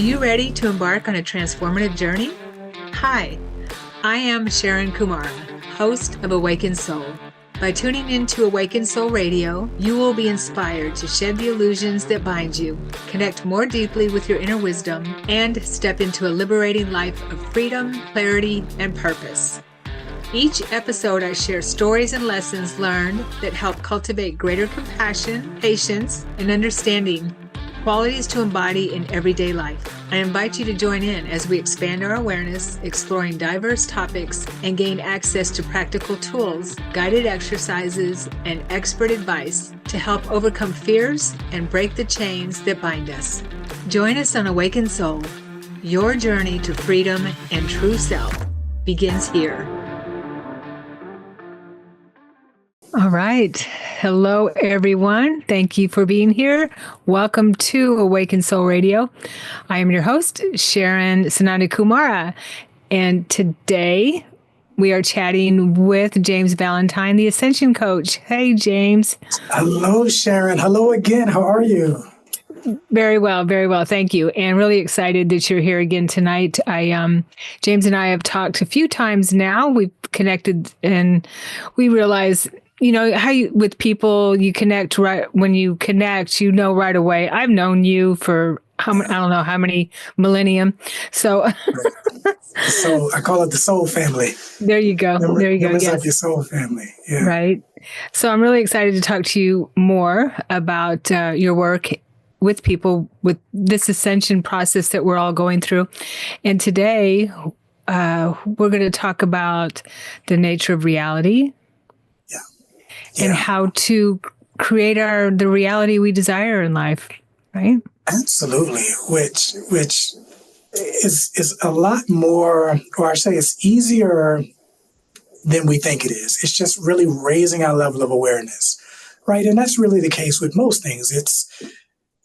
you ready to embark on a transformative journey? Hi, I am Sharon Kumara, host of Awakened Soul. By tuning into Awakened Soul Radio, you will be inspired to shed the illusions that bind you, connect more deeply with your inner wisdom, and step into a liberating life of freedom, clarity, and purpose. Each episode, I share stories and lessons learned that help cultivate greater compassion, patience, and understanding, qualities to embody in everyday life. I invite you to join in as we expand our awareness, exploring diverse topics, and gain access to practical tools, guided exercises, and expert advice to help overcome fears and break the chains that bind us. Join us on Awakened Soul. Your journey to freedom and true self begins here. All right. Hello, everyone. Thank you for being here. Welcome to Awakened Soul Radio. I am your host, Sharon Sananda Kumara. And today we are chatting with James Valentine, the Ascension Coach. Hey, James. Hello, Sharon. Hello again. How are you? Very well. Very well. Thank you. And really excited that you're here again tonight. James and I have talked a few times now. We've connected and we realize, you know, how with people you connect right when you connect, you know, right away. I've known you for I don't know how many millennium. So I call it the soul family. There you go. There you go. Members yes. of your soul family. Yeah. Right. So I'm really excited to talk to you more about your work with people with this ascension process that we're all going through. And today we're going to talk about the nature of reality. And how to create the reality we desire in life, right? Absolutely, which is a lot more, or I say it's easier than we think it is. It's just really raising our level of awareness, right? And that's really the case with most things. It's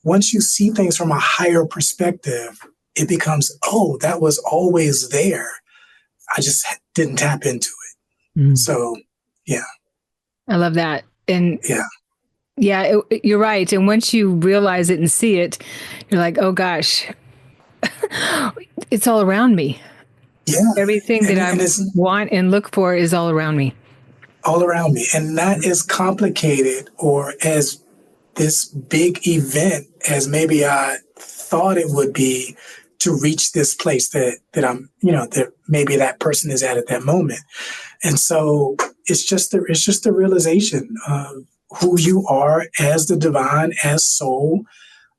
once you see things from a higher perspective, it becomes, oh, that was always there. I just didn't tap into it. Mm. So, yeah. I love that. And you're right. And once you realize it and see it, you're like, oh gosh, it's all around me. Yeah. Everything that I want and look for is all around me. All around me. And not as complicated or as this big event as maybe I thought it would be to reach this place that I'm, that maybe that person is at that moment. And so it's just the realization of who you are as the divine, as soul,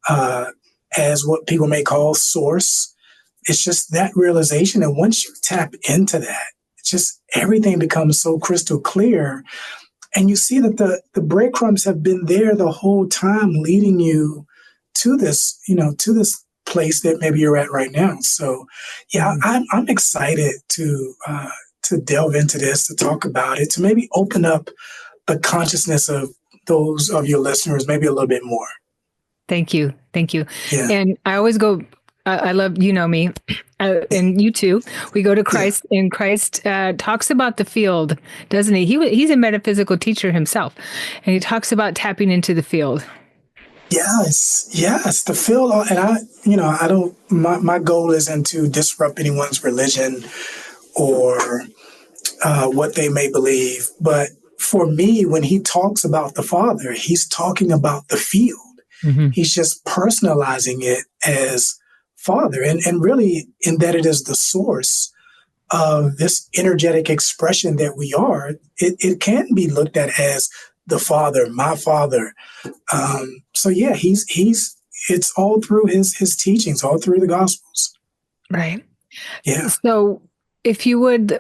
as what people may call source. It's just that realization. And once you tap into that, it's just everything becomes so crystal clear. And you see that the breadcrumbs have been there the whole time, leading you to this, to this place that maybe you're at right now. So, I'm excited to delve into this, to talk about it, to maybe open up the consciousness of those of your listeners maybe a little bit more. Thank you. Yeah. And I always go, I love, me, and you too. We go to Christ, and Christ talks about the field, doesn't he? He's a metaphysical teacher himself, and he talks about tapping into the field. Yes, the field. And my goal isn't to disrupt anyone's religion or what they may believe. But for me, when he talks about the Father, he's talking about the field. Mm-hmm. He's just personalizing it as Father. And really in that it is the source of this energetic expression that we are. It can be looked at as the Father, my Father. It's all through his teachings, all through the Gospels. Right. Yeah. So if you would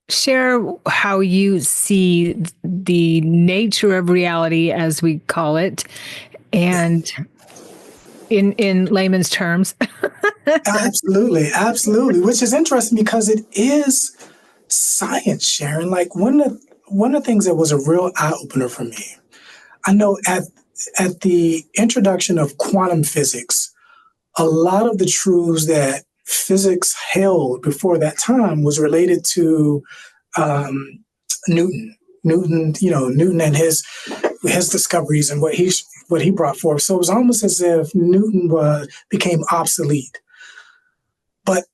share how you see the nature of reality, as we call it, and in layman's terms. Absolutely. Which is interesting because it is science, Sharon. Like one of the things that was a real eye-opener for me, I know at the introduction of quantum physics, a lot of the truths that physics held before that time was related to Newton. Newton and his discoveries and what he what he brought forth. So it was almost as if Newton became obsolete. But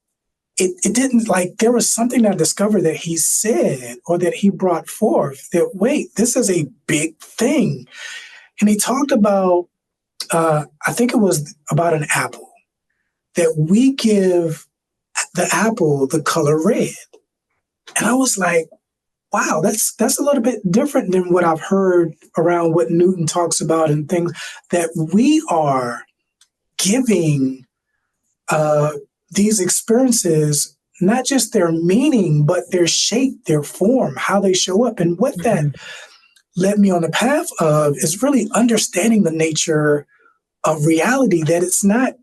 it didn't, like, there was something I discovered that he said or that he brought forth that, wait, this is a big thing. And he talked about, I think it was about an apple, that we give the apple the color red. And I was like, wow, that's a little bit different than what I've heard around what Newton talks about and things, that we are giving these experiences, not just their meaning, but their shape, their form, how they show up. And what that led me on the path of is really understanding the nature of reality, that it's not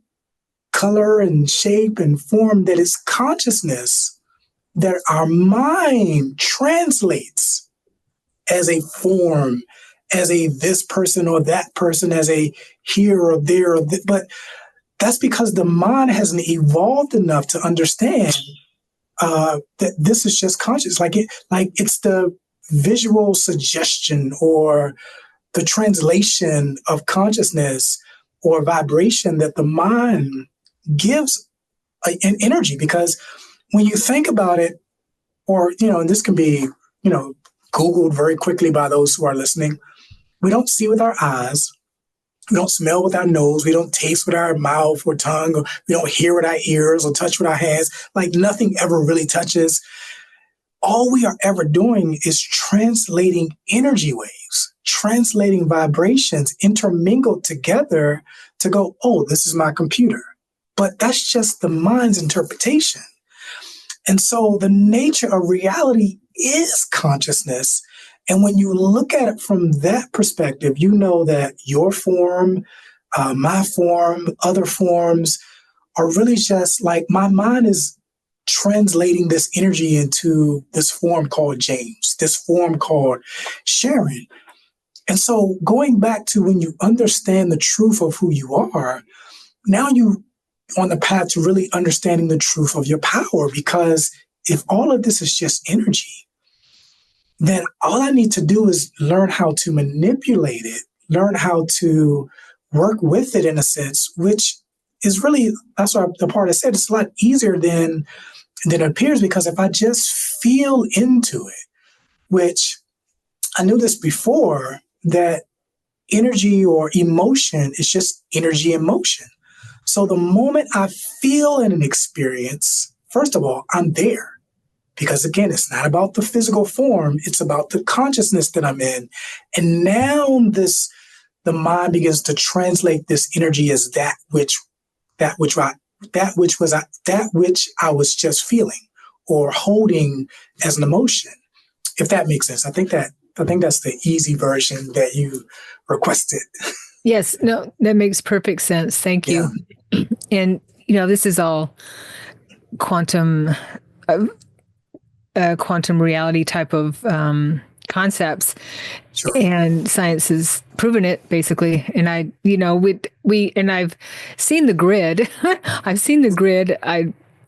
color and shape and form, that it's consciousness that our mind translates as a form, as a this person or that person, as a here or there. But that's because the mind hasn't evolved enough to understand that this is just conscious. Like it's the visual suggestion or the translation of consciousness or vibration that the mind gives an energy. Because when you think about it, or, and this can be, Googled very quickly by those who are listening, we don't see with our eyes, we don't smell with our nose, we don't taste with our mouth or tongue, or we don't hear with our ears or touch with our hands. Like nothing ever really touches. All we are ever doing is translating energy waves, translating vibrations intermingled together to go, oh, this is my computer. But that's just the mind's interpretation. And so the nature of reality is consciousness. And when you look at it from that perspective, you know that your form, my form, other forms are really just like my mind is translating this energy into this form called James, this form called Sharon. And so going back to when you understand the truth of who you are, now you on the path to really understanding the truth of your power. Because if all of this is just energy, then all I need to do is learn how to manipulate it, learn how to work with it in a sense, which is really, that's what the part I said, it's a lot easier than it appears, because if I just feel into it, which I knew this before, that energy or emotion is just energy and motion. So the moment I feel in an experience, first of all, I'm there. Because again, it's not about the physical form, it's about the consciousness that I'm in. And now the mind begins to translate this energy as that which I was just feeling or holding as an emotion, if that makes sense. I think that's the easy version that you requested. Yes, no, that makes perfect sense. Thank you. Yeah. And, this is all quantum reality type of concepts. Sure. And science has proven it basically. And I've seen the grid. I've seen the grid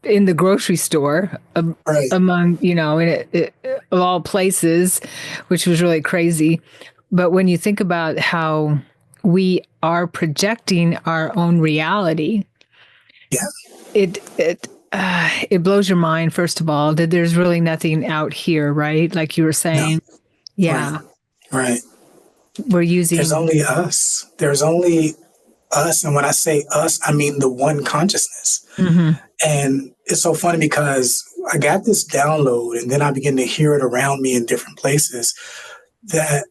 in the grocery store right. Among, of all places, which was really crazy. But when you think about how we are projecting our own reality, yeah, it blows your mind, first of all, that there's really nothing out here, right? Like you were saying. No. Yeah. Right. We're using... There's only us. There's only us. And when I say us, I mean the one consciousness. Mm-hmm. And it's so funny because I got this download and then I began to hear it around me in different places, that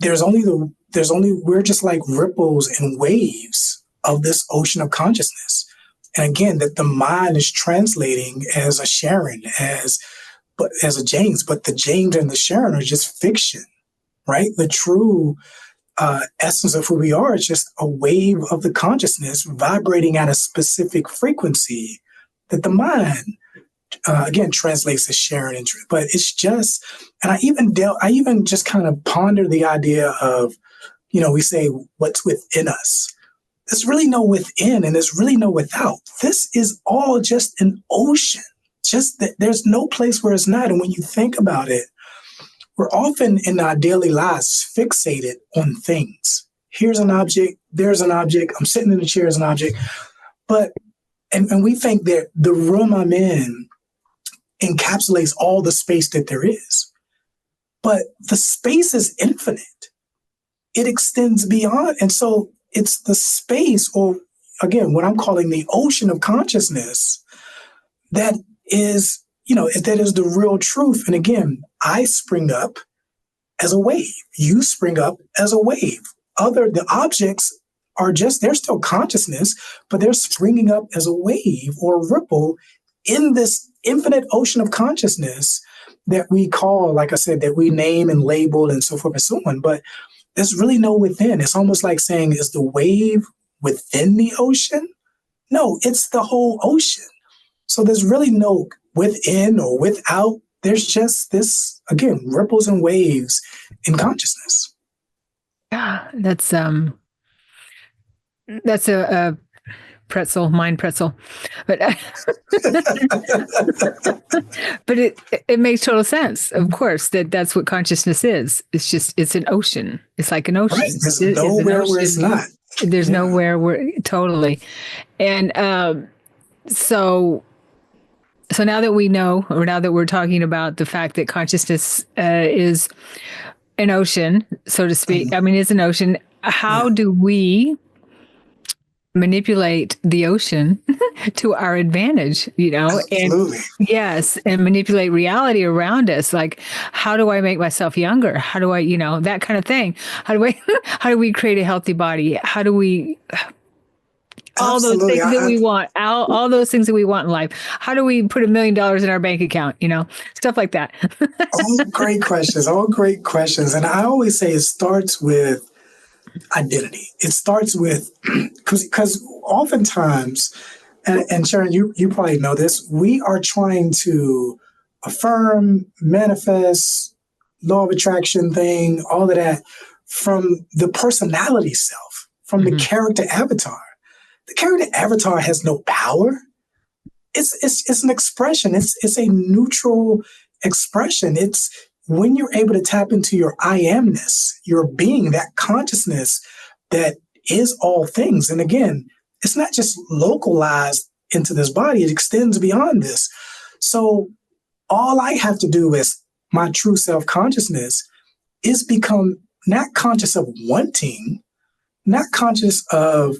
we're just like ripples and waves of this ocean of consciousness. And again, that the mind is translating as a Sharon, as a James, but the James and the Sharon are just fiction, right? The true essence of who we are is just a wave of the consciousness vibrating at a specific frequency that the mind, again, translates as Sharon. But it's just, and I even just kind of ponder the idea of, we say what's within us. There's really no within and there's really no without. This is all just an ocean. Just that there's no place where it's not. And when you think about it, we're often in our daily lives fixated on things here's an object, there's an object, I'm sitting in the chair as an object. But, and we think that the room I'm in encapsulates all the space that there is. But the space is infinite. It extends beyond. And so it's the space, or again, what I'm calling the ocean of consciousness, that is, that is the real truth. And again, I spring up as a wave. You spring up as a wave. The objects are they're still consciousness, but they're springing up as a wave or a ripple in this infinite ocean of consciousness that we call, like I said, that we name and label and so forth and so on. But there's really no within. It's almost like saying, is the wave within the ocean? No, it's the whole ocean. So there's really no within or without. There's just this, again, ripples and waves in consciousness. Yeah, that's a pretzel, mind pretzel, but but it makes total sense. Of course, that's what consciousness is. It's an ocean. It's like an ocean. Right. There's nowhere where it's not. There's nowhere where totally, and so now that we know, or now that we're talking about the fact that consciousness is an ocean, so to speak. I mean, it's an ocean. How do we manipulate the ocean to our advantage, Absolutely. And yes, and manipulate reality around us? Like, how do I make myself younger? How do I, that kind of thing? How do we create a healthy body? How do we, all those things that we want, all those things that we want in life? How do we put $1 million in our bank account? Stuff like that. All great questions. And I always say it starts with identity. It starts with, because oftentimes, and Sharon, you probably know this, we are trying to affirm, manifest, law of attraction thing, all of that from the personality self, from the character avatar. The character avatar has no power. It's an expression. It's a neutral expression. It's when you're able to tap into your I amness, your being, that consciousness that is all things. And again, it's not just localized into this body, it extends beyond this. So all I have to do is my true self-consciousness is become not conscious of wanting, not conscious of,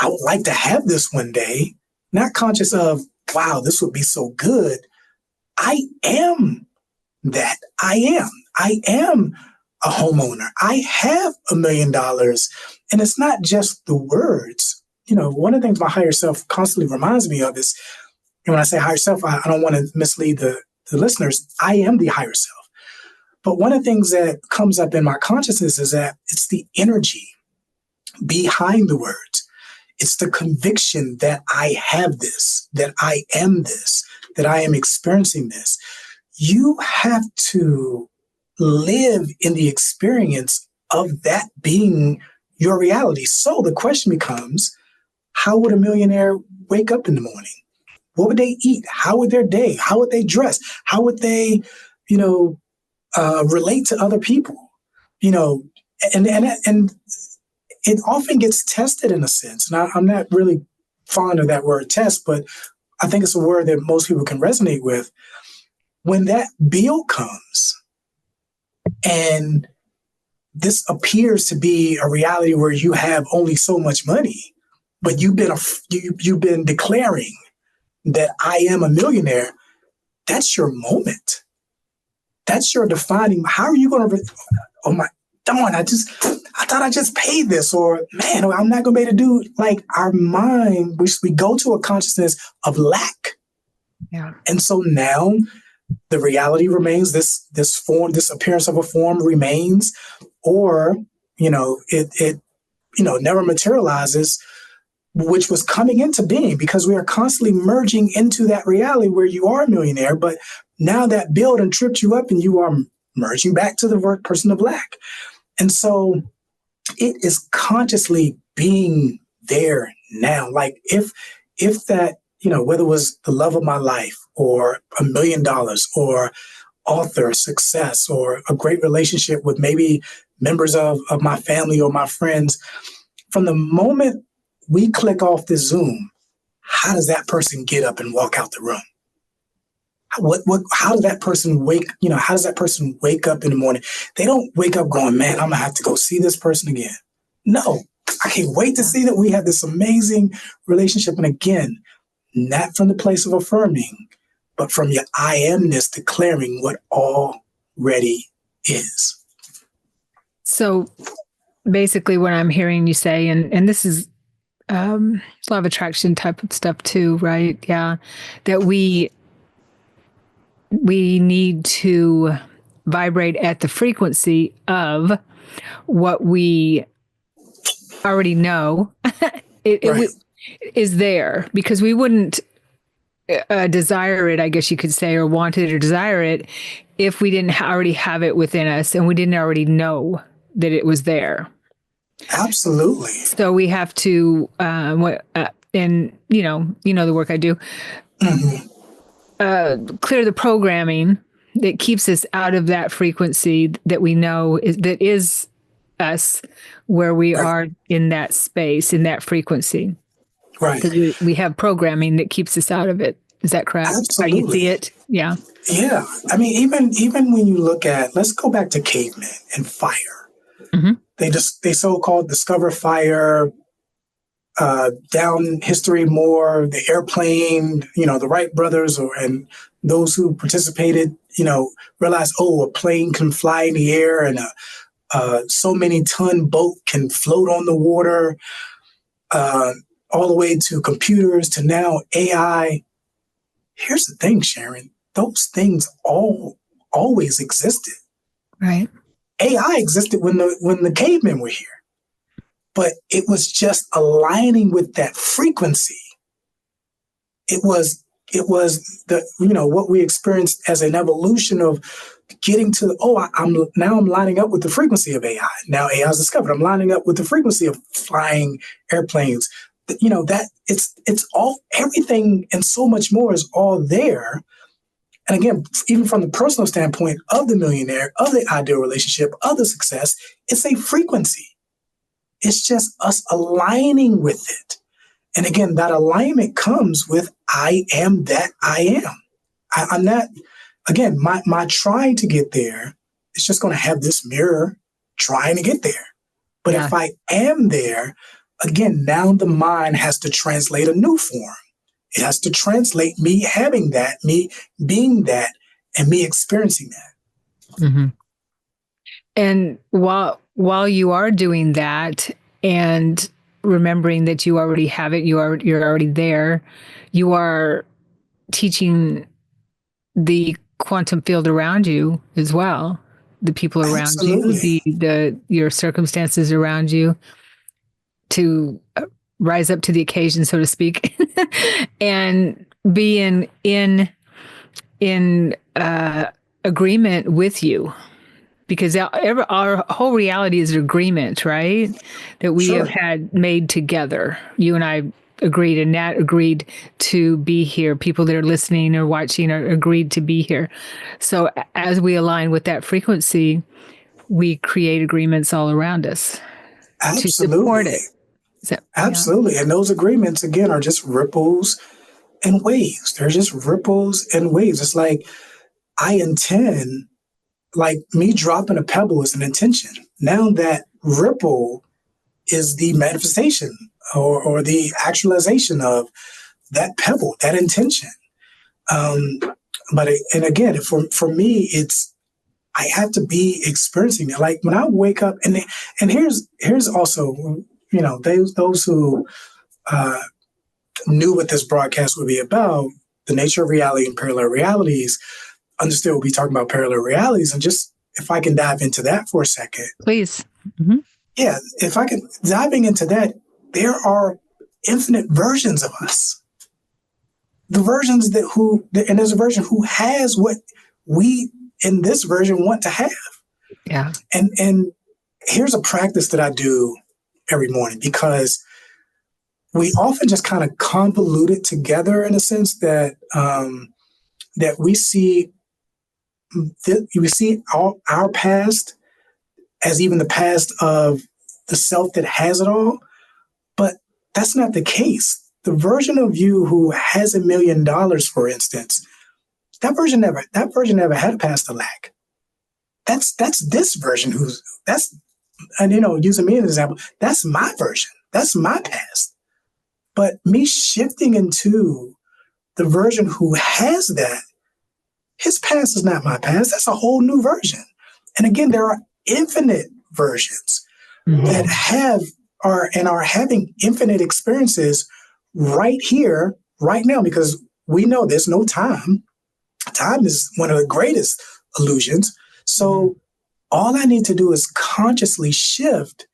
I would like to have this one day, not conscious of, wow, this would be so good. I am that. I am a homeowner. I have $1 million. And it's not just the words. One of the things my higher self constantly reminds me of is, and when I say higher self, I don't want to mislead the listeners. I am the higher self. But one of the things that comes up in my consciousness is that it's the energy behind the words. It's the conviction that I have this, that I am this, that I am experiencing this. You have to live in the experience of that being your reality. So the question becomes, how would a millionaire wake up in the morning? What would they eat? How would their day? How would they dress? How would they, relate to other people? And it often gets tested in a sense. And I'm not really fond of that word test, but I think it's a word that most people can resonate with. When that bill comes and this appears to be a reality where you have only so much money, but you've been declaring that I am a millionaire, that's your moment. That's your defining. How are you going to? Oh my darn! I thought I just paid this, or man, I'm not going to be able to do. Like our mind, we go to a consciousness of lack. Yeah, and so now the reality remains. This form, this appearance of a form remains, or it never materializes, which was coming into being, because we are constantly merging into that reality where you are a millionaire, but now that bill done tripped you up and you are merging back to the person of lack. And so it is consciously being there now. Like if that, whether it was the love of my life or $1 million or author success or a great relationship with maybe members of my family or my friends, from the moment we click off the Zoom, how does that person get up and walk out the room? How does that person how does that person wake up in the morning? They don't wake up going, man, I'm gonna have to go see this person again. No, I can't wait to see that we have this amazing relationship. And again, not from the place of affirming, but from your I amness declaring what already is. So basically what I'm hearing you say, and this is law of attraction type of stuff too, right? Yeah. That we need to vibrate at the frequency of what we already know it is there, because we wouldn't desire it, I guess you could say, or want it or desire it if we didn't already have it within us and we didn't already know that it was there. Absolutely. So we have to, and you know the work I do, clear the programming that keeps us out of that frequency that we know that is us, where we are in that space, in that frequency. Right. Because we have programming that keeps us out of it. Is that correct? Absolutely. How you see it? Yeah. Yeah. I mean, even when you look at, let's go back to cavemen and fire. Mm-hmm. They so-called discover fire, down history more, the airplane, the Wright brothers and those who participated, realized, a plane can fly in the air and so many ton boat can float on the water, all the way to computers to now AI. Here's the thing, Sharon, those things always existed. Right. AI existed when the cavemen were here, but it was just aligning with that frequency. It was the what we experienced as an evolution of getting to I'm lining up with the frequency of AI. Now AI is discovered. I'm lining up with the frequency of flying airplanes. That it's all, everything and so much more is all there. And again, even from the personal standpoint of the millionaire, of the ideal relationship, of the success, it's a frequency. It's just us aligning with it. And again, that alignment comes with I am that I am. I'm not, again, my trying to get there is just going to have this mirror trying to get there. But if I am there, again, now the mind has to translate a new form. It has to translate me having that, me being that, and me experiencing that. Mm-hmm. And while you are doing that and remembering that you already have it, you're already there, you are teaching the quantum field around you as well, the people around you, your circumstances around you, to rise up to the occasion, so to speak, and be in agreement with you, because our whole reality is an agreement, right? That we have had made together. You and I agreed, and Nat agreed to be here. People that are listening or watching are agreed to be here. So as we align with that frequency, we create agreements all around us to support it. So, absolutely. And those agreements, again, are just ripples and waves. They're just ripples and waves. It's like I intend, like me dropping a pebble is an intention. Now that ripple is the manifestation or the actualization of that pebble, that intention. And again, for me, it's, I have to be experiencing it. Like when I wake up, and here's also, those who knew what this broadcast would be about, the nature of reality and parallel realities, understood we'll be talking about parallel realities. And just, if I can dive into that for a second. Please. Mm-hmm. Yeah, if I can, diving into that, there are infinite versions of us. The versions and there's a version who has what we in this version want to have. Yeah. And here's a practice that I do every morning, because we often just kind of convolute it together in a sense that that we see our past as even the past of the self that has it all. But that's not the case. The version of you who has $1 million, for instance, that version never had a past to lack. That's this version using me as an example, that's my version. That's my past. But me shifting into the version who has that, his past is not my past. That's a whole new version. And again, there are infinite versions that are having infinite experiences right here, right now, because we know there's no time. Time is one of the greatest illusions. So all I need to do is consciously shift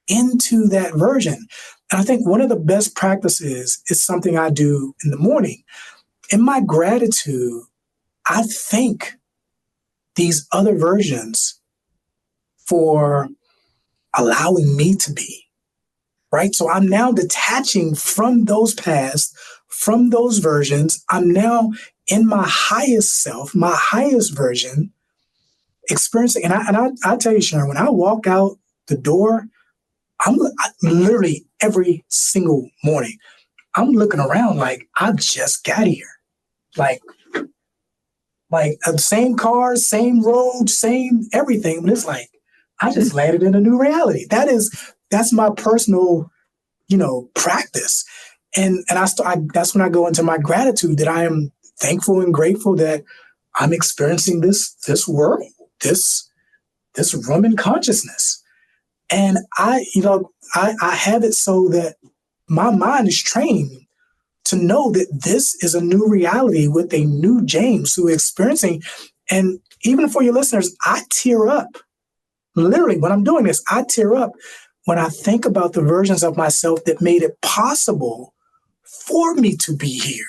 into that version. And I think one of the best practices is something I do in the morning. In my gratitude, I thank these other versions for allowing me to be, right? So I'm now detaching from those past, from those versions. I'm now in my highest self, my highest version, experiencing. And I tell you, Sharon, when I walk out the door, I literally every single morning, I'm looking around like I just got here. Like same car, same road, same everything. But it's like, I just landed in a new reality. That's my personal, practice. And that's when I go into my gratitude, that I am thankful and grateful that I'm experiencing this world, this room in consciousness. And I have it so that my mind is trained to know that this is a new reality with a new James who is experiencing. And even for your listeners, I tear up. Literally, when I'm doing this, I tear up when I think about the versions of myself that made it possible for me to be here,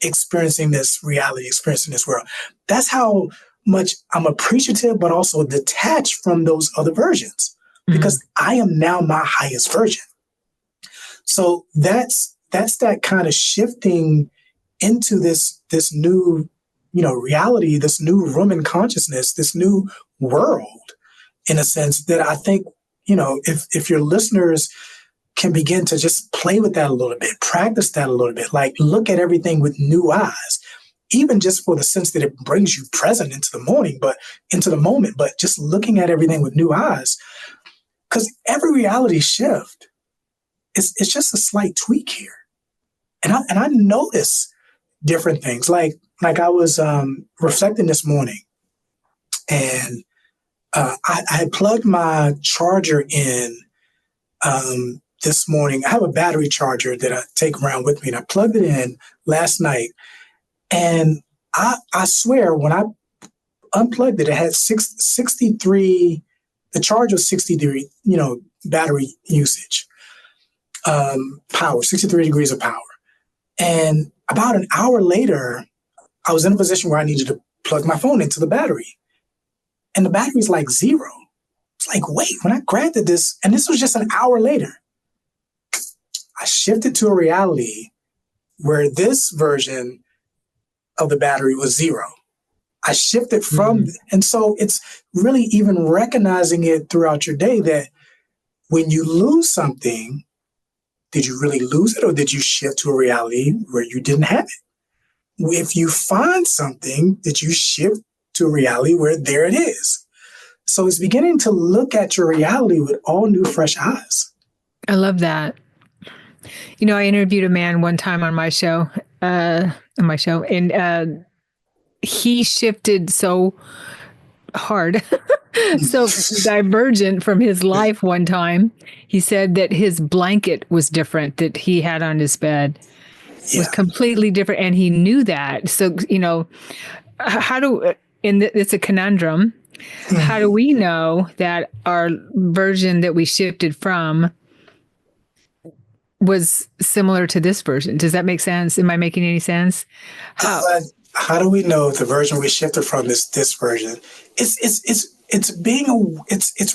experiencing this reality, experiencing this world. That's how much I'm appreciative, but also detached from those other versions, because I am now my highest version. So that's that kind of shifting into this new, reality, this new room in consciousness, this new world, in a sense that I think, if your listeners can begin to just play with that a little bit, practice that a little bit, like look at everything with new eyes, even just for the sense that it brings you present into the moment, but just looking at everything with new eyes, because every reality shift it's just a slight tweak here. And I notice different things. Like I was reflecting this morning, and I had plugged my charger in this morning. I have a battery charger that I take around with me, and I plugged it in last night. And I swear, when I unplugged it, it had 63. The charge was 63, battery usage, power, 63 degrees of power. And about an hour later, I was in a position where I needed to plug my phone into the battery. And the battery's like 0. It's like, wait, when I grabbed this, and this was just an hour later, I shifted to a reality where this version of the battery was 0. I shifted from, and so it's really even recognizing it throughout your day that when you lose something, did you really lose it, or did you shift to a reality where you didn't have it? If you find something, did you shift to a reality where there it is? So it's beginning to look at your reality with all new, fresh eyes. I love that. I interviewed a man one time on my show, and he shifted so hard, so divergent from his life one time. He said that his blanket was different that he had on his bed. Was completely different, and he knew that. So, it's a conundrum. How do we know that our version that we shifted from was similar to this version? Does that make sense? Am I making any sense? How do we know if the version we shifted from is this version? It's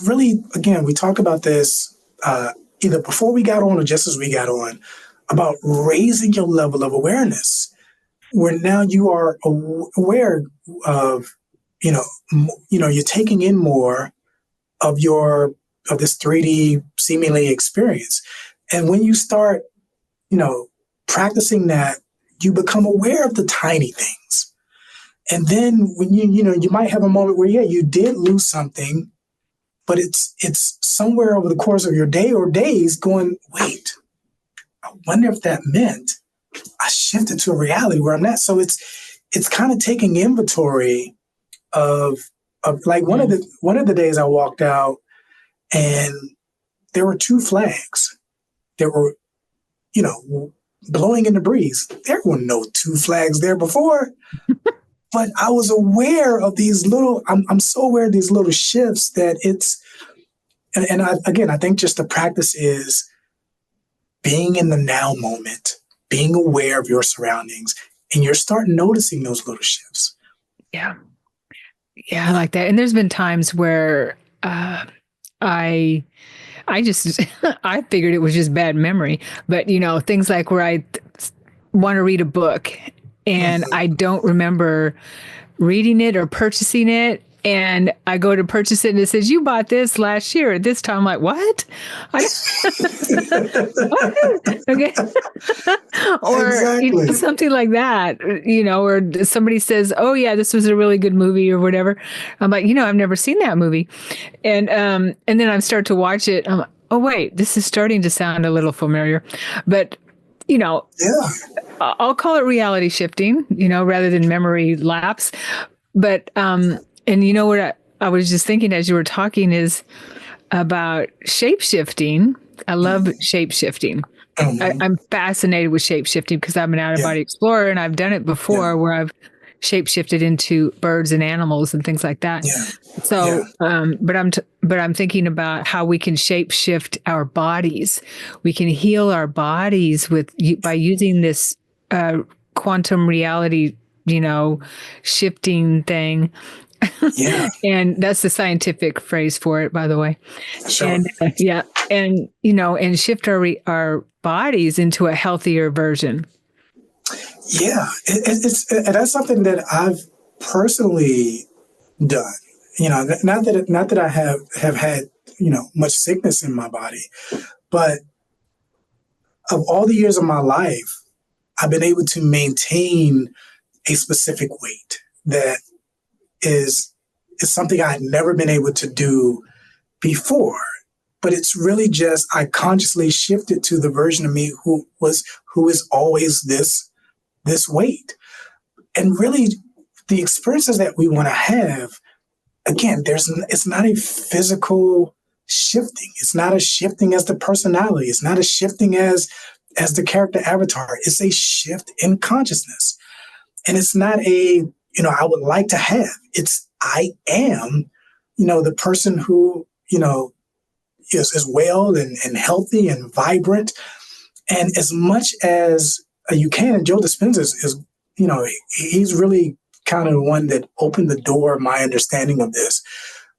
really, again, we talk about this either before we got on or just as we got on, about raising your level of awareness, where now you are aware of, you're taking in more of this 3D seemingly experience. And when you start, practicing that, you become aware of the tiny things. And then when you might have a moment where, you did lose something, but it's somewhere over the course of your day or days going, wait, I wonder if that meant I shifted to a reality where I'm at. So it's kind of taking inventory of like one of the days I walked out and there were 2 flags that were, blowing in the breeze. There were no 2 flags there before, but I was aware of these I'm so aware of these little shifts that I think just the practice is being in the now moment, being aware of your surroundings, and you're starting noticing those little shifts. Yeah. Yeah, I like that. And there's been times where I just, I figured it was just bad memory, but things like where I want to read a book and I don't remember reading it or purchasing it. And I go to purchase it and it says, you bought this last year at this time. I'm like, what? What? Okay. Or Exactly. something like that, or somebody says, oh yeah, this was a really good movie or whatever. I'm like, I've never seen that movie. And then I start to watch it. I'm like, oh wait, this is starting to sound a little familiar, but Yeah. I'll call it reality shifting, rather than memory lapse. But, and what I was just thinking as you were talking is about shape-shifting. I love shape-shifting. I'm fascinated with shape-shifting because I'm an out-of-body explorer and I've done it before where I've shape-shifted into birds and animals and things like that. Yeah. So, but I'm thinking about how we can shape-shift our bodies. We can heal our bodies by using this quantum reality, shifting thing. Yeah. And that's the scientific phrase for it, by the way. Sure. And and shift our bodies into a healthier version. Yeah, and that's something that I've personally done. Not that I have had much sickness in my body, but of all the years of my life, I've been able to maintain a specific weight that is something I had never been able to do before. But it's really just I consciously shifted to the version of me who is always this weight. And really the experiences that we want to have, again, it's not a physical shifting. It's not a shifting as the personality. It's not a shifting as the character avatar. It's a shift in consciousness. And it's not I would like to have. It's I am, the person who, is well and healthy and vibrant. And as much as you can, and Joe Dispenza is he's really kind of the one that opened the door of my understanding of this.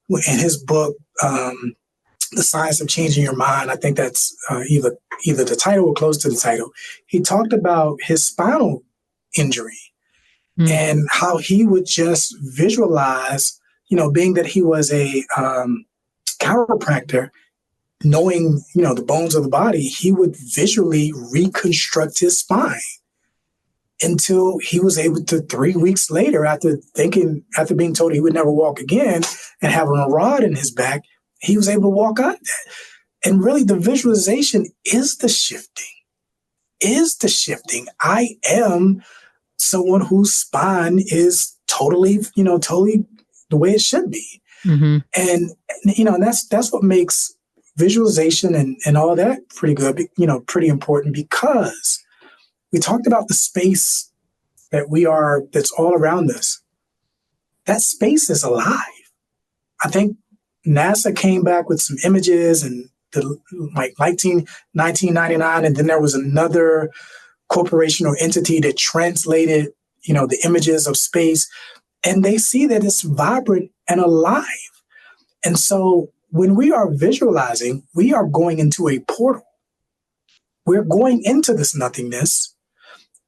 In his book, The Science of Changing Your Mind, I think that's either the title or close to the title. He talked about his spinal injury and how he would just visualize, being that he was a chiropractor, knowing, the bones of the body, he would visually reconstruct his spine until he was able to 3 weeks later, after being told he would never walk again and having a rod in his back, he was able to walk out of that. And really the visualization is the shifting. I am someone whose spine is totally the way it should be. Mm-hmm. And that's what makes visualization and all that pretty good, pretty important, because we talked about the space that's all around us. That space is alive. I think NASA came back with some images and 1999, and then there was another corporation or entity that translated, the images of space, and they see that it's vibrant and alive. And so when we are visualizing, we are going into a portal. We're going into this nothingness.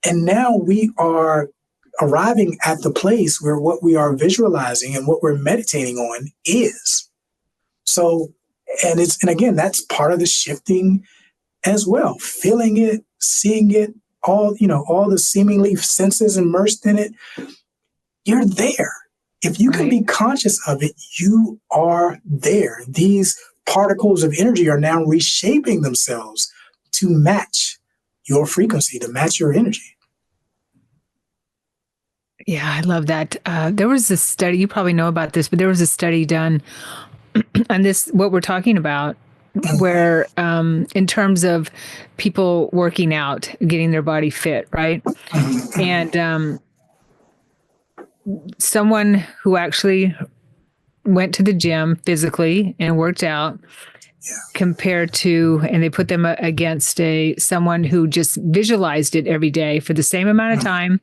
And now we are arriving at the place where what we are visualizing and what we're meditating on is. So, and again, that's part of the shifting as well. Feeling it, seeing it, all the seemingly senses immersed in it. You're there. If you can be conscious of it, you are there. These particles of energy are now reshaping themselves to match your frequency, to match your energy. Yeah, I love that. There was a study, you probably know about this, but there was a study done on this, what we're talking about, where in terms of people working out, getting their body fit, right? And someone who actually went to the gym physically and worked out compared to, and they put them against someone who just visualized it every day for the same amount of time,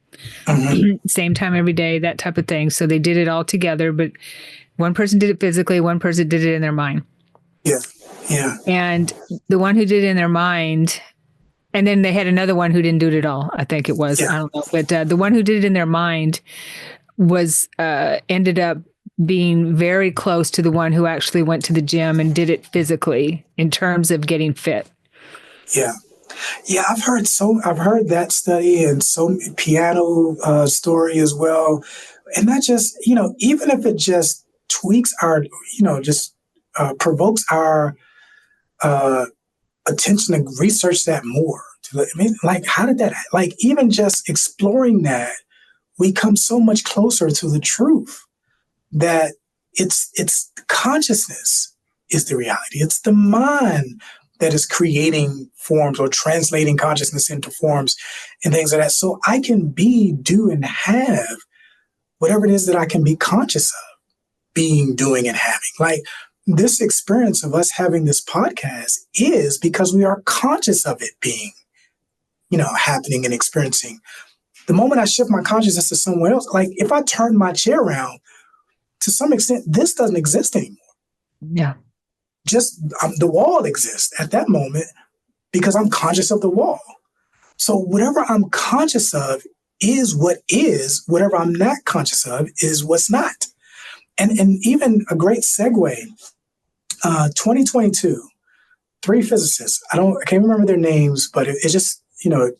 same time every day, that type of thing. So they did it all together, but one person did it physically, one person did it in their mind. Yeah. Yeah. And the one who did it in their mind, and then they had another one who didn't do it at all, I think it was. I don't know. But the one who did it in their mind was ended up being very close to the one who actually went to the gym and did it physically in terms of getting fit. Yeah. Yeah, I've heard that study and piano story as well. And that just, even if it just tweaks our, just provokes our attention to research that more. How did that, even just exploring that, we come so much closer to the truth that it's consciousness is the reality. It's the mind that is creating forms or translating consciousness into forms and things like that. So I can be, do, and have whatever it is that I can be conscious of being, doing, and having. Like this experience of us having this podcast is because we are conscious of it being, happening and experiencing. The moment I shift my consciousness to somewhere else, like if I turn my chair around, to some extent, this doesn't exist anymore. Yeah. Just the wall exists at that moment because I'm conscious of the wall. So whatever I'm conscious of is what is. Whatever I'm not conscious of is what's not. And even a great segue, 2022, 3 physicists, I can't remember their names, but it just, the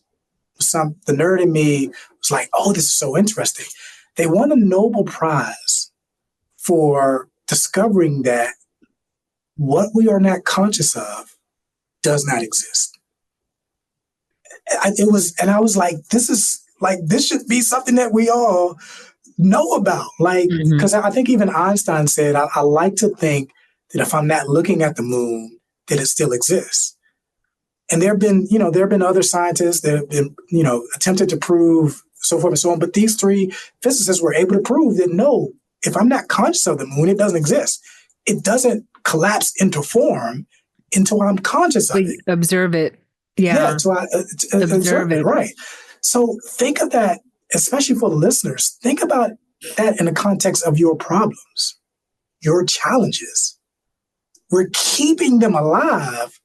nerd in me was like, oh, this is so interesting. They won a Nobel Prize for discovering that what we are not conscious of does not exist. I was like, this should be something that we all know about. Because I think even Einstein said, I like to think that if I'm not looking at the moon, that it still exists. And there have been other scientists that have been, attempted to prove so forth and so on. But these 3 physicists were able to prove that no, if I'm not conscious of the moon, it doesn't exist. It doesn't collapse into form until I'm conscious of it. Observe it. Yeah. Until I observe it. Right. So think of that, especially for the listeners, think about that in the context of your problems, your challenges. We're keeping them alive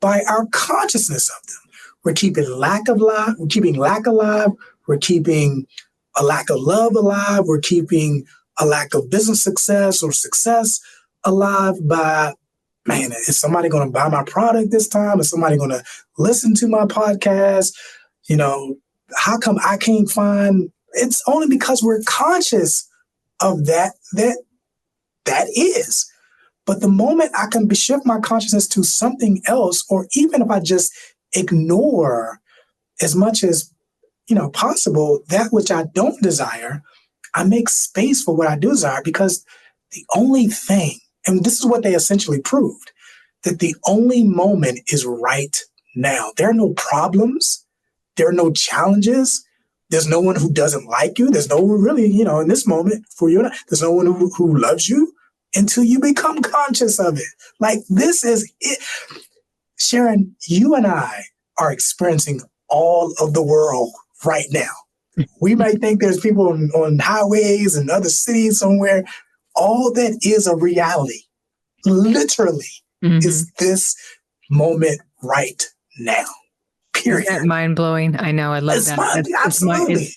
by our consciousness of them. We're keeping lack alive. We're keeping a lack of love alive. We're keeping a lack of business success or success alive by, man, is somebody going to buy my product this time? Is somebody going to listen to my podcast? How come I can't find? It's only because we're conscious of that is. But the moment I can shift my consciousness to something else, or even if I just ignore as much as possible that which I don't desire, I make space for what I do desire, because the only thing, and this is what they essentially proved, that the only moment is right now. There are no problems. There are no challenges. There's no one who doesn't like you. There's no one really, in this moment for you. There's no one who loves you until you become conscious of it. Like this is it. Sharon, you and I are experiencing all of the world right now. We might think there's people on highways and other cities somewhere. All that is a reality, literally, is this moment right now. Period. Isn't that mind blowing? I know. I love that. Absolutely.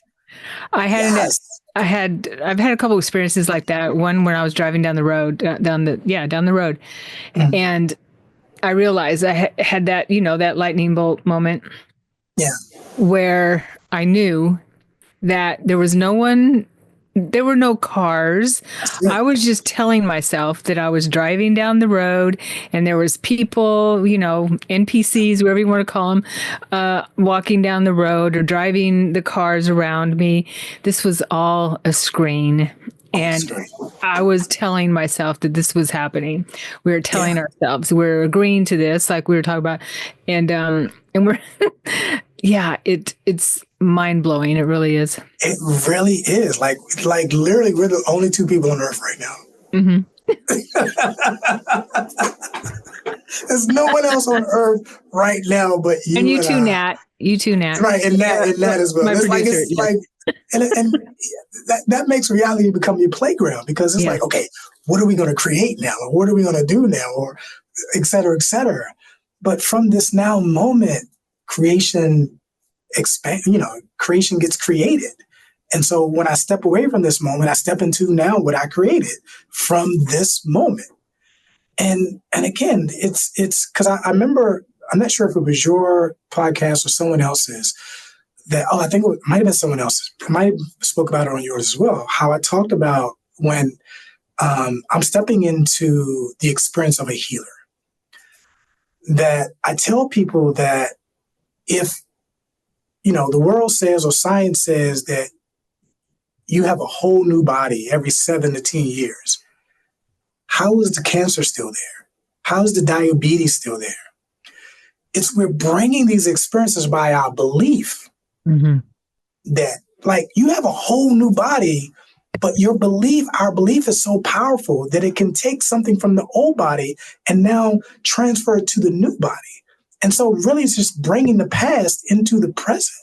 I had I've had a couple experiences like that. One when I was driving down the road, down the road, and I realized I had that, that lightning bolt moment Yeah. where I knew that there was no one, there were no cars. Yeah. I was just telling myself that I was driving down the road and there was people, NPCs, whatever you want to call them, walking down the road or driving the cars around me. This was all a screen. And I was telling myself that this was happening. We were telling ourselves, we're agreeing to this, like we were talking about. And we're, it's mind blowing. It really is. It really is. Like literally, we're the only two people on Earth right now. Mm-hmm. There's no one else on Earth right now but you. And you too, Nat. You too, Nat. Right, and Nat as well. My It's producer, and that makes reality become your playground, because it's like, okay, what are we going to create now, or what are we going to do now, or et cetera, et cetera. But from this now moment, creation creation gets created. And so when I step away from this moment, I step into now what I created from this moment. And again, it's because I remember, I'm not sure if it was your podcast or someone else's, that, I think it might have been someone else's. I might have spoke about it on yours as well, how I talked about when I'm stepping into the experience of a healer, that I tell people that if, the world says or science says that you have a whole new body every 7 to 10 years, how is the cancer still there? How is the diabetes still there? We're bringing these experiences by our belief that, like, you have a whole new body, but our belief is so powerful that it can take something from the old body and now transfer it to the new body. And so really it's just bringing the past into the present.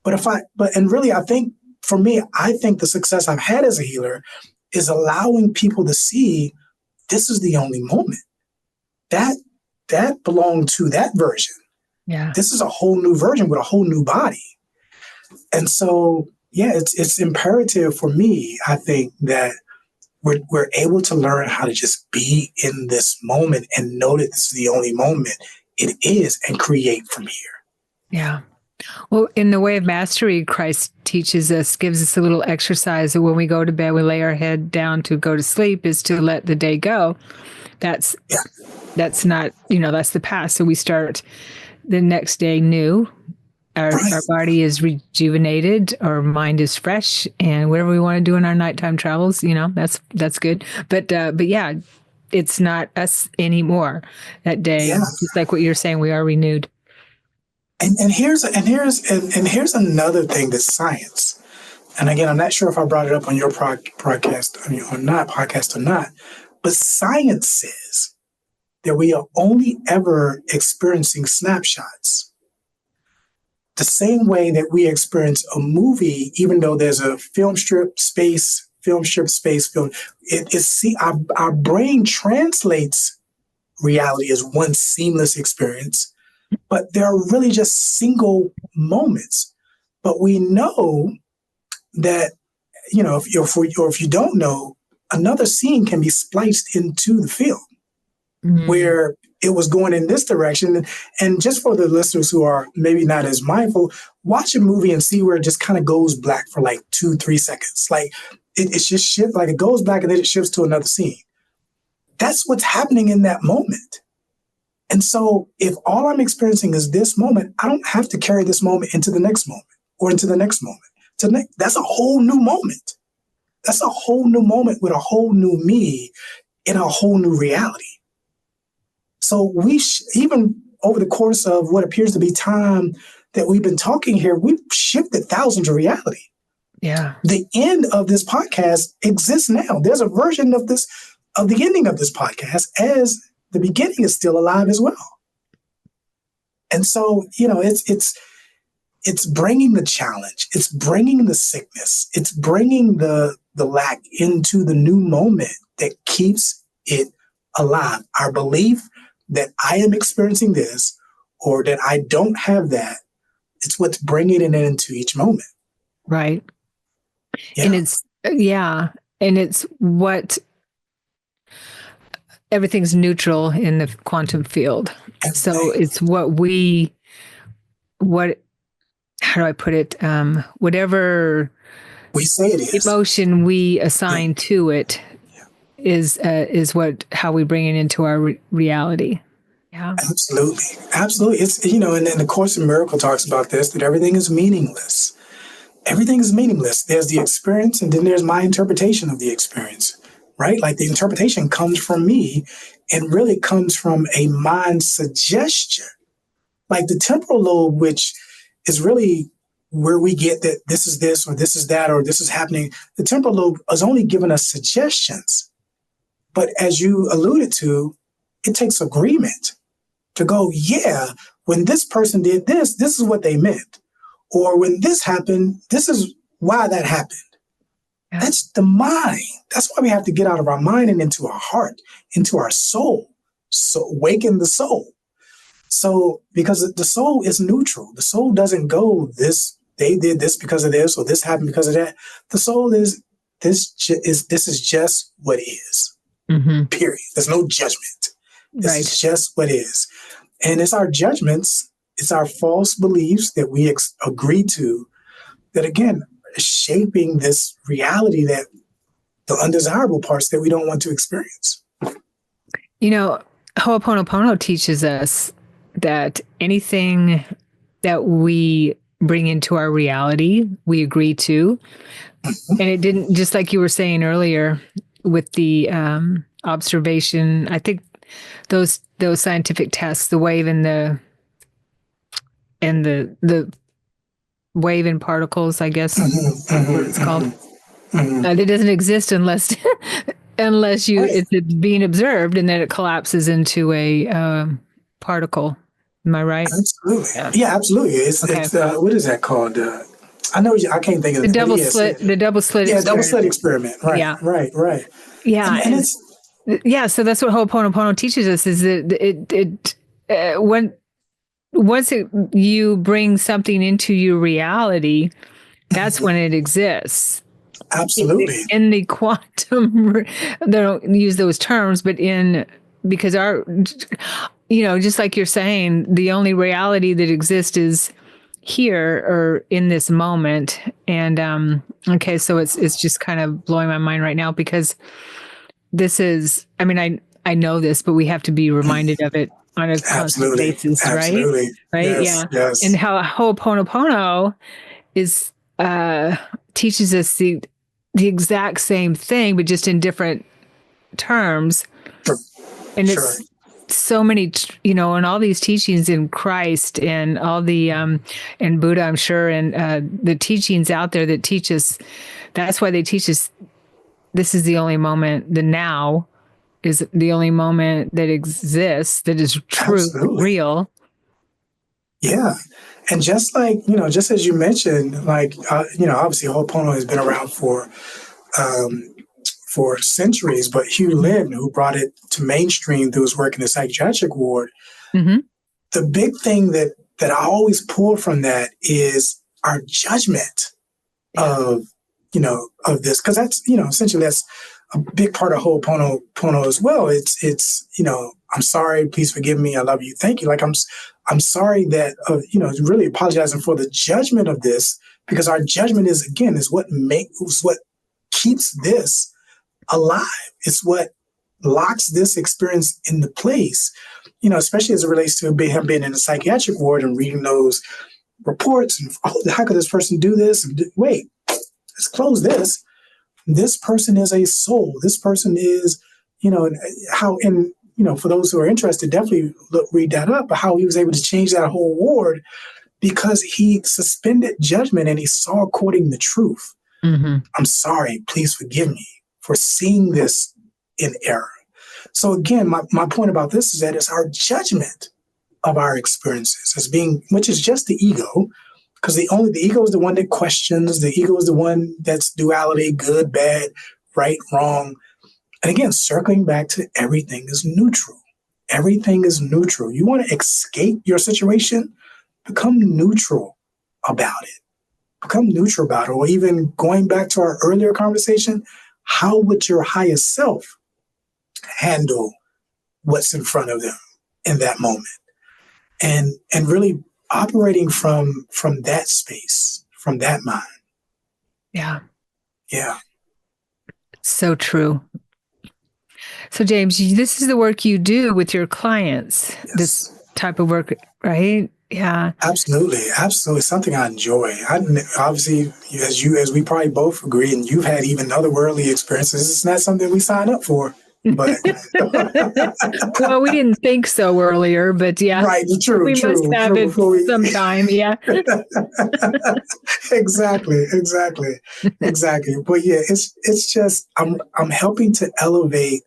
I think for me, I think the success I've had as a healer is allowing people to see this is the only moment. That belonged to that version. Yeah. This is a whole new version with a whole new body. And so, it's imperative for me, I think, that we're able to learn how to just be in this moment and know that this is the only moment it is, and create from here. Yeah. Well, in the way of mastery, Christ teaches us, gives us a little exercise that when we go to bed, we lay our head down to go to sleep, is to let the day go. That's not, that's the past. So we start the next day new. Our body is rejuvenated, our mind is fresh, and whatever we want to do in our nighttime travels, that's good. But yeah, it's not us anymore that day. Yeah. Just like what you're saying, we are renewed. And here's another thing that's science. And again, I'm not sure if I brought it up on your podcast or not, but science says that we are only ever experiencing snapshots. The same way that we experience a movie, even though there's a film strip, space, our brain translates reality as one seamless experience, but there are really just single moments. But we know that, if you don't know, another scene can be spliced into the film where it was going in this direction. And just for the listeners who are maybe not as mindful, watch a movie and see where it just kind of goes black for like 2-3 seconds. Like it's just shift, like it goes black and then it shifts to another scene. That's what's happening in that moment. And so if all I'm experiencing is this moment, I don't have to carry this moment into the next moment or into the next moment. That's a whole new moment. That's a whole new moment with a whole new me in a whole new reality. So even over the course of what appears to be time that we've been talking here, we've shifted thousands of reality. Yeah. The end of this podcast exists now. There's a version of the ending of this podcast as the beginning is still alive as well. And so, it's bringing the challenge. It's bringing the sickness. It's bringing the lack into the new moment that keeps it alive. Our belief that I am experiencing this or that I don't have that, it's what's bringing it into each moment. Right. And Yeah, it's, yeah. And it's what everything's neutral in the quantum field. So everything. it's what, how do I put it? Whatever We say it is. emotion we Yeah, assign to it yeah, is how we bring it into our reality. Yeah. absolutely. Absolutely. It's, and then the Course in Miracle talks about this, that everything is meaningless. Everything is meaningless. There's the experience, and then there's my interpretation of the experience, right? Like the interpretation comes from me and really comes from a mind suggestion. Like the temporal lobe, which is really where we get that this is this or this is that or this is happening. The temporal lobe is only giving us suggestions. But as you alluded to, it takes agreement to go, yeah, when this person did this, this is what they meant. Or when this happened, this is why that happened. Yeah. That's the mind. That's why we have to get out of our mind and into our heart, into our soul. So awaken the soul. So because the soul is neutral. The soul doesn't go this, they did this because of this, or this happened because of that. The soul is this is just what is. Mm-hmm. Period. There's no judgment. This Right. is just what is. And it's our judgments, it's our false beliefs that we agree to that, again, is shaping this reality, that the undesirable parts that we don't want to experience. Ho'oponopono teaches us that anything that we bring into our reality, we agree to. And it didn't, just like you were saying earlier with the observation, I think those scientific tests, the wave and the wave and particles, I guess what it's called. It doesn't exist unless Right. it's being observed, and then it collapses into a particle. Am I right? Absolutely. Yeah. Yeah, absolutely. Okay. It's what is that called? I know I can't think of The it, but double yes, slit, the double slit yeah, double slit experiment. experiment. Right, Yeah. right, right. Yeah. And it's Yeah. So that's what Ho'oponopono teaches us, is that when once you bring something into your reality, that's when it exists. absolutely In the quantum, they don't use those terms, but because just like you're saying, the only reality that exists is here or in this moment. And okay, so it's just kind of blowing my mind right now, because this is, I mean, I know this, but we have to be reminded of it on a constant absolutely, basis, right? absolutely. Right? Yes, Yeah. And yes. how Ho'oponopono is teaches us the exact same thing, but just in different terms. Sure, And sure. it's so many, and all these teachings in Christ and all the and Buddha, I'm sure, and the teachings out there that teach us. That's why they teach us this is the only moment. The now is the only moment that exists, that is true, Absolutely. real. Yeah. And just like, just as you mentioned, like, obviously Ho'opono has been around um, for centuries, but Hugh Lynn, who brought it to mainstream through his work in the psychiatric ward, Mm-hmm. the big thing that I always pull from that is our judgment of, of this. Because that's, essentially that's a big part of Ho'opono as well. It's, I'm sorry, please forgive me, I love you, thank you. Like I'm sorry that, really apologizing for the judgment of this, because our judgment is, again, is what keeps this alive. It's what locks this experience into place, especially as it relates to him being in the psychiatric ward and reading those reports. And, how could this person do this? And wait, let's close this. This person is a soul. This person is, for those who are interested, definitely read that up, but how he was able to change that whole ward because he suspended judgment and he saw according the truth. Mm-hmm. I'm sorry, please forgive me for seeing this in error. So again, my point about this is that it's our judgment of our experiences as being, which is just the ego, because the ego is the one that questions, the ego is the one that's duality, good, bad, right, wrong. And again, circling back to everything is neutral. Everything is neutral. You want to escape your situation? Become neutral about it. become neutral about it. Or even going back to our earlier conversation, how would your highest self handle what's in front of them in that moment? And really operating from that space, from that mind. Yeah. Yeah. So true. So James, this is the work you do with your clients, Yes. this type of work, right? Yeah. Absolutely. Absolutely. Something I enjoy. Obviously, as we probably both agree, and you've had even otherworldly experiences, it's not something we sign up for. But Well, we didn't think so earlier, but yeah, right, we must have it before we sometime. Yeah. exactly. But yeah, it's just I'm helping to elevate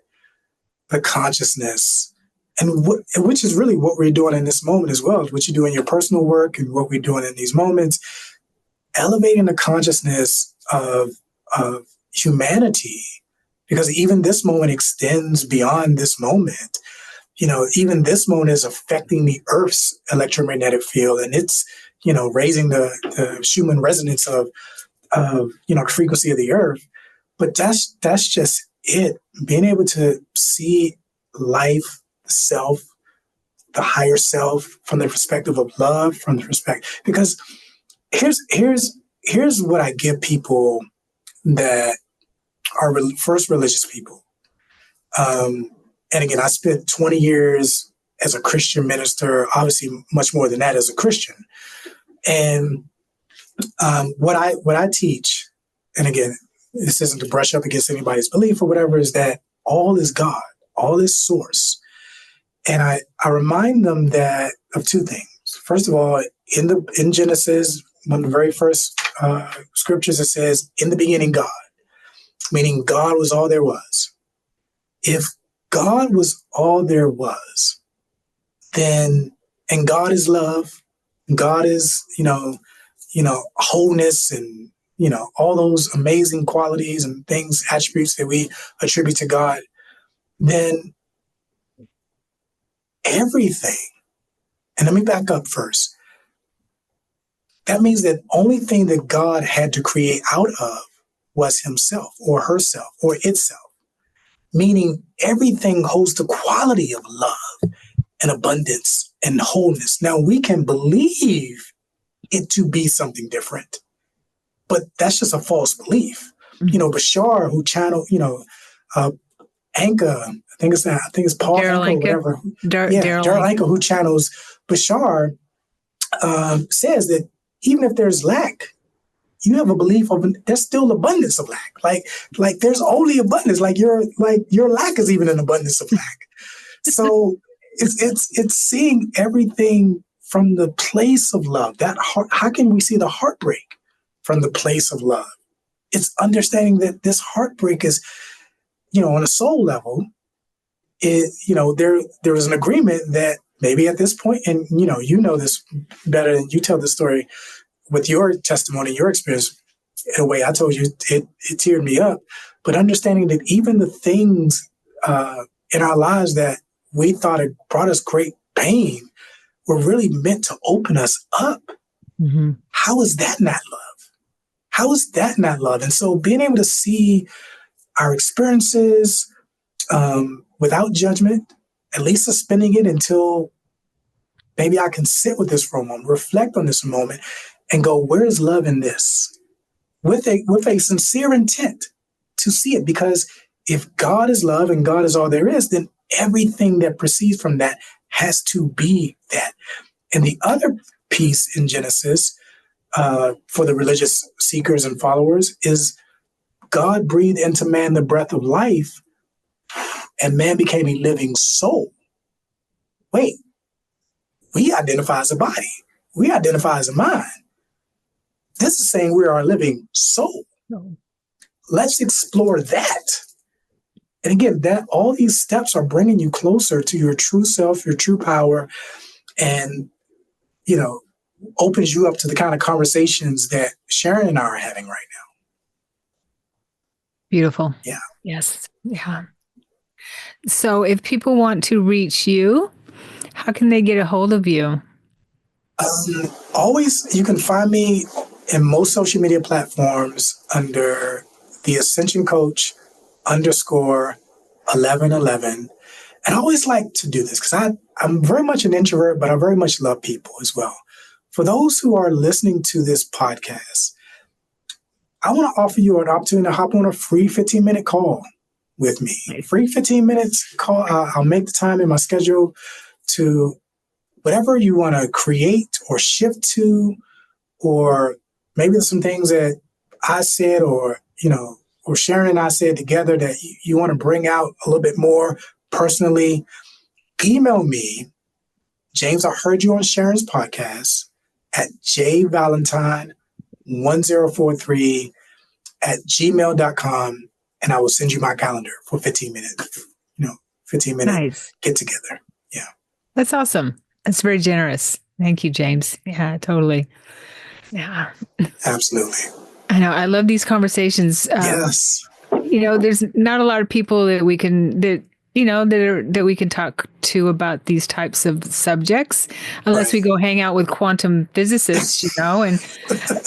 the consciousness, and which is really what we're doing in this moment as well, what you do in your personal work and what we're doing in these moments, elevating the consciousness of humanity, because even this moment extends beyond this moment. Even this moment is affecting the Earth's electromagnetic field, and it's, raising the Schumann resonance of the frequency of the Earth. But that's just it. Being able to see life, self, the higher self from the perspective of love, from the perspective, because here's what I give people that are first religious people. And again, I spent 20 years as a Christian minister, obviously much more than that as a Christian. And what I teach, and again, this isn't to brush up against anybody's belief or whatever, is that all is God, all is source. And I remind them of two things. First of all, in Genesis, one of the very first scriptures, it says, "In the beginning, God," meaning God was all there was. If God was all there was, then, and God is love, God is, wholeness, and, all those amazing qualities and things, attributes that we attribute to God, then everything, and let me back up first. That means that only thing that God had to create out of was himself or herself or itself, meaning everything holds the quality of love and abundance and wholeness. Now, we can believe it to be something different, but that's just a false belief. Mm-hmm. Bashar, who channeled, Anka, I think it's Paul Anka or whatever. Daryl Anka, who channels Bashar, says that even if there's lack, you have a belief of there's still abundance of lack. Like there's only abundance. Like your lack is even an abundance of lack. So it's seeing everything from the place of love. That heart, how can we see the heartbreak from the place of love? It's understanding that this heartbreak is, on a soul level, there was an agreement that maybe at this point, and you know this better than you tell the story with your testimony, your experience. In a way, I told you it teared me up. But understanding that even the things in our lives that we thought had brought us great pain were really meant to open us up. Mm-hmm. How is that not love? How is that not love? And so being able to see our experiences without judgment, at least suspending it until maybe I can sit with this for a moment, reflect on this a moment, and go, where is love in this? With a sincere intent to see it. Because if God is love and God is all there is, then everything that proceeds from that has to be that. And the other piece in Genesis, for the religious seekers and followers, is God breathed into man the breath of life, and man became a living soul. Wait, we identify as a body. We identify as a mind. This is saying we are a living soul. No. Let's explore that. And again, that all these steps are bringing you closer to your true self, your true power, and, opens you up to the kind of conversations that Sharon and I are having right now. Beautiful. Yeah. Yes. Yeah. So if people want to reach you, how can they get a hold of you? Always, you can find me in most social media platforms under the Ascension Coach _ 1111. And I always like to do this because I'm very much an introvert, but I very much love people as well. For those who are listening to this podcast, I want to offer you an opportunity to hop on a free 15-minute call with me. Free 15 minutes call. I'll make the time in my schedule to whatever you want to create or shift to, or maybe there's some things that I said or Sharon and I said together that you want to bring out a little bit more personally. Email me, James, I heard you on Sharon's podcast at jvalentine1043@gmail.com, and I will send you my calendar for 15 minutes, 15-minute Nice. get together. Yeah. That's awesome. That's very generous. Thank you, James. Yeah, totally. Yeah. Absolutely. I know. I love these conversations. Yes. There's not a lot of people that we can talk to about these types of subjects, unless we go hang out with quantum physicists, and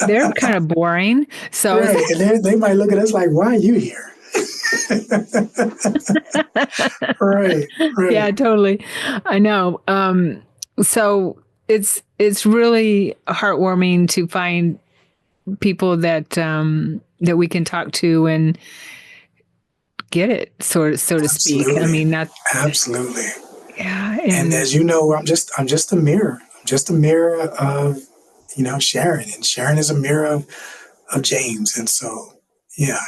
they're kind of boring. So and they might look at us like, "Why are you here?" Right. Yeah, totally. I know. So it's really heartwarming to find people that we can talk to and get it, so to speak. I mean, that's absolutely. Yeah. And as you know, I'm just a mirror. I'm just a mirror of, Sharon, and Sharon is a mirror of James. And so, yeah,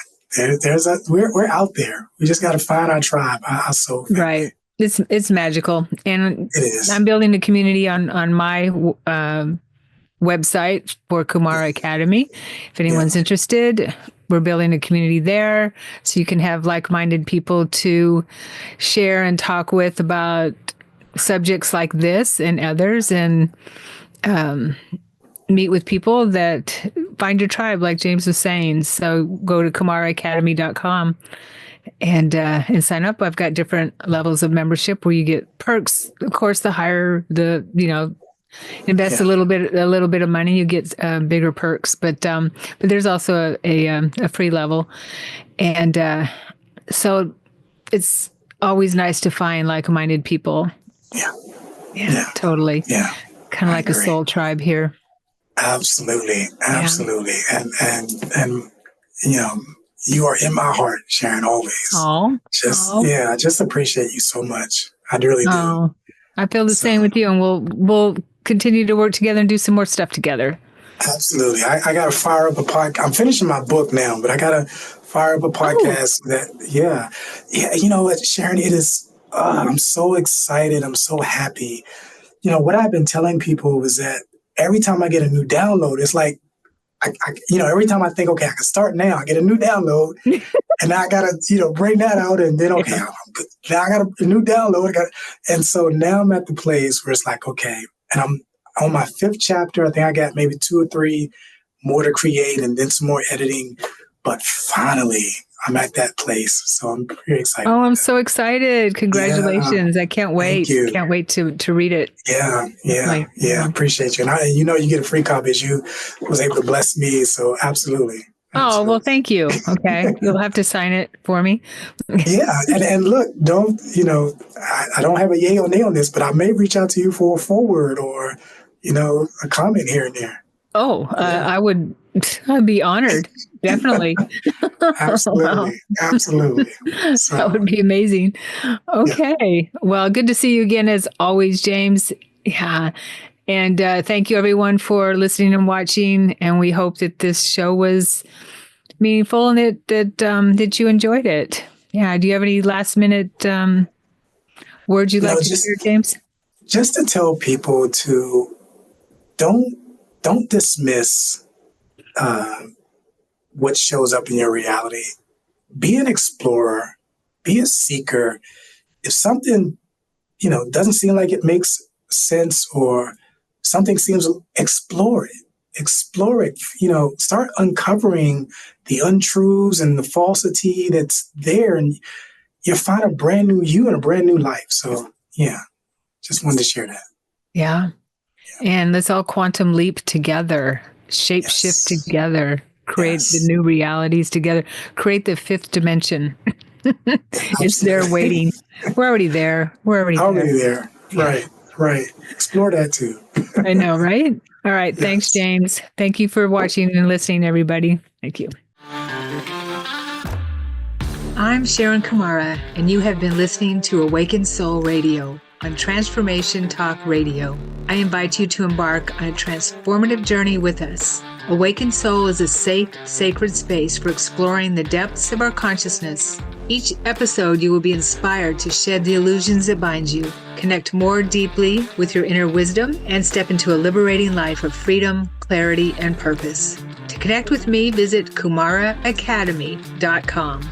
we're out there. We just got to find our tribe, our soul family. Right. It's magical. And it is. I'm building a community on my website for Kumara Academy. If anyone's interested, we're building a community there so you can have like-minded people to share and talk with about subjects like this and others, and meet with people that find your tribe, like James was saying. So go to kumaraacademy.com and sign up. I've got different levels of membership where you get perks. Of course, the higher invest a little bit of money, you get bigger perks. But there's also a free level, and so it's always nice to find like-minded people. Yeah, totally. Yeah, kind of like a soul tribe here. Absolutely. And you are in my heart, Sharon, always. I just appreciate you so much. I really do. I feel the same with you, and we'll continue to work together and do some more stuff together. Absolutely. I got to fire up a podcast. I'm finishing my book now, but I got to fire up a podcast you know what, Sharon, it is, I'm so excited. I'm so happy. What I've been telling people is that every time I get a new download, it's like, every time I think, okay, I can start now, I get a new download, and now I got to, bring that out, and then, okay, now I got a new download. And so now I'm at the place where it's like, okay, and I'm on my 5th chapter. I think I got maybe 2 or 3 more to create, and then some more editing. But finally, I'm at that place. So I'm pretty excited. Oh, I'm so excited. Congratulations. I can't wait. Can't wait to read it. Yeah. I appreciate you. And you get a free copy as you was able to bless me. So absolutely. Oh, well, thank you. Okay. You'll have to sign it for me. Yeah. And look, I don't have a yay or nay on this, but I may reach out to you for a forward or, a comment here and there. Oh, I'd be honored. Definitely. Absolutely. Wow. Absolutely. So, that would be amazing. Okay. Yeah. Well, good to see you again, as always, James. Yeah. And thank you, everyone, for listening and watching. And we hope that this show was meaningful and that you enjoyed it. Yeah. Do you have any last minute words you'd like to share, James? Just to tell people to don't dismiss what shows up in your reality. Be an explorer. Be a seeker. If something, doesn't seem like it makes sense or something seems, explore it. Explore it. Start uncovering the untruths and the falsity that's there, and you'll find a brand new you and a brand new life. So, just wanted to share that. Yeah. And let's all quantum leap together shape-shift together, create the new realities together, create the fifth dimension. It's there waiting. We're already there. We're already there. Yeah. Right. Explore that too. I know, right? All right. Thanks, James. Thank you for watching and listening, everybody. Thank you. I'm Sharon Kumara, and you have been listening to Awakened Soul Radio on Transformation Talk Radio. I invite you to embark on a transformative journey with us. Awakened Soul is a safe, sacred space for exploring the depths of our consciousness. Each episode, you will be inspired to shed the illusions that bind you, connect more deeply with your inner wisdom, and step into a liberating life of freedom, clarity, and purpose. To connect with me, visit kumaraacademy.com.